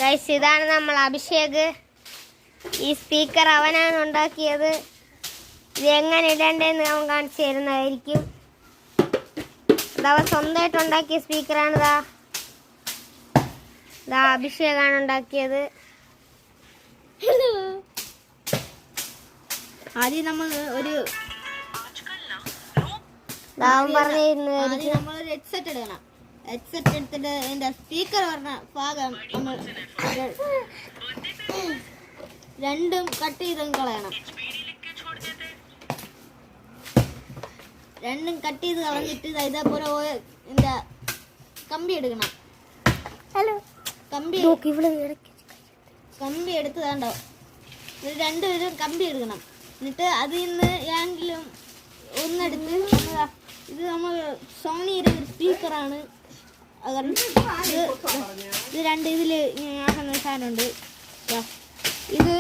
Guys ഇതാണ് നമ്മൾ അഭിഷേക്. ഈ സ്പീക്കർ അവനാണ് ഉണ്ടാക്കിയത്. ഇത് എങ്ങനെ ഇടേണ്ടതെന്ന് അവൻ കാണിച്ചു തരുന്നതായിരിക്കും. അതവൻ സ്വന്തമായിട്ട് ഉണ്ടാക്കിയ സ്പീക്കറാണിതാ. ഇതാ അഭിഷേകാണ് ഉണ്ടാക്കിയത്. ആദ്യം നമ്മൾ ഒരു ഹെഡ്സെറ്റ് എടുക്കണം. ഹെഡ്സെറ്റ് എടുത്തിട്ട് അതിന്റെ സ്പീക്കർ പറഞ്ഞ ഭാഗം നമ്മൾ രണ്ടും കട്ട് ചെയ്ത് കളയണം. രണ്ടും കട്ട് ചെയ്ത് കളഞ്ഞിട്ട് ഇതേപോലെ എന്താ കമ്പി എടുക്കണം. കമ്പി എടുത്ത് വേണ്ടോ രണ്ടുപേരും കമ്പി എടുക്കണം. എന്നിട്ട് അതിൽ നിന്ന് ഏതെങ്കിലും ഒന്നെടുത്ത് ഇത് നമ്മൾ സോണിയുടെ ഒരു സ്പീക്കറാണ്. ഇത് രണ്ട് ഇതിൽ ആക്കുന്ന സാധനമുണ്ട്. ഇത്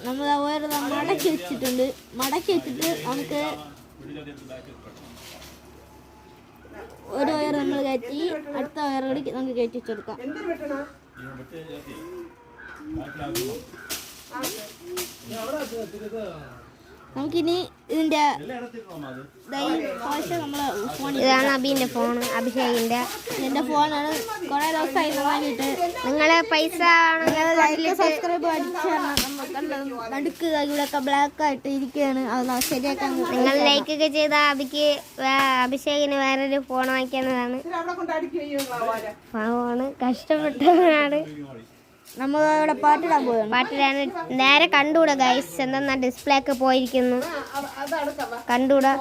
നമ്മൾ ഓരോ മടക്കി വെച്ചിട്ടുണ്ട്. മടക്കി വെച്ചിട്ട് നമുക്ക് ഒരു വയർ നമ്മൾ കയറ്റി അടുത്ത വയർ കൂടി നമുക്ക് കയറ്റി വെച്ചെടുക്കാം. നമുക്കിനി ഇതിന്റെ ഇതാണ് അബിന്റെ ഫോണ്, അഭിഷേകിന്റെ. എന്റെ ഫോണാണ്. കുറെ ദിവസമായി വാങ്ങിയിട്ട്. നിങ്ങളെ പൈസ സബ്സ്ക്രൈബ് നടുക്ക് ഇവിടെയൊക്കെ ബ്ലാക്ക് ആയിട്ട് ഇരിക്കുകയാണ്. അത് ശരിയാക്കാൻ നിങ്ങൾ ലൈക്ക് ഒക്കെ ചെയ്ത അഭിഷേകിന് വേറൊരു ഫോൺ വാങ്ങിക്കുന്നതാണ്. ഫോണ് കഷ്ടപ്പെട്ടവനാണ്. നമ്മൾ ഇവിടെ പാട്ടിടാൻ പോയി. പാട്ടിടാൻ നേരെ കണ്ടുകൂടാ ഗൈസ്. എന്തെന്നാ ഡിസ്പ്ലേ ഒക്കെ പോയിരിക്കുന്നു. കണ്ടുകൂടാ.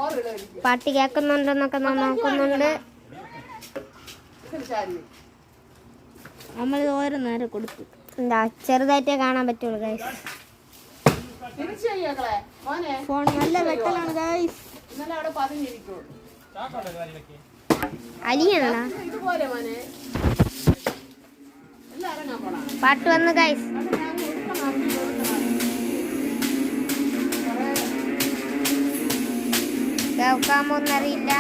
പാട്ട് കേൾക്കുന്നുണ്ടെന്നൊക്കെ നോക്കുന്നുണ്ട്. നമ്മൾ ഓരോ നേരം കൊടുത്തു. എന്താ ചെറുതായിട്ടേ കാണാൻ പറ്റുള്ളൂ ഗൈസ്. ഫോൺ നല്ല വെട്ടലാണ് ഗൈസ്. അലിയാണോ പാട്ട് വന്ന് ഗൈസ്. കേൾക്കാമോന്നറിയില്ല.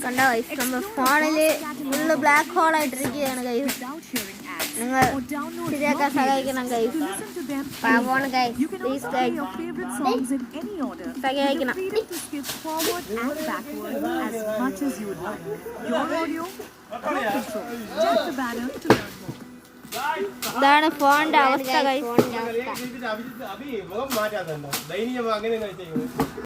കണ്ടോ ഗൈസ്, നമ്മുടെ ഫോണില് ഫുള്ള് ബ്ലാക്ക് ഹോൾ ആയിട്ടിരിക്കുകയാണ് ഗൈസ്. നിങ്ങൾ ശരിയാക്കാൻ സഹായിക്കണം ഗൈസ്. പാവമാണ് ഗൈസ്. പ്ലീസ് ഗൈസ് സഹായിക്കണം. ഇതാണ് ഫോണിന്റെ അവസ്ഥ ഗൈസ്.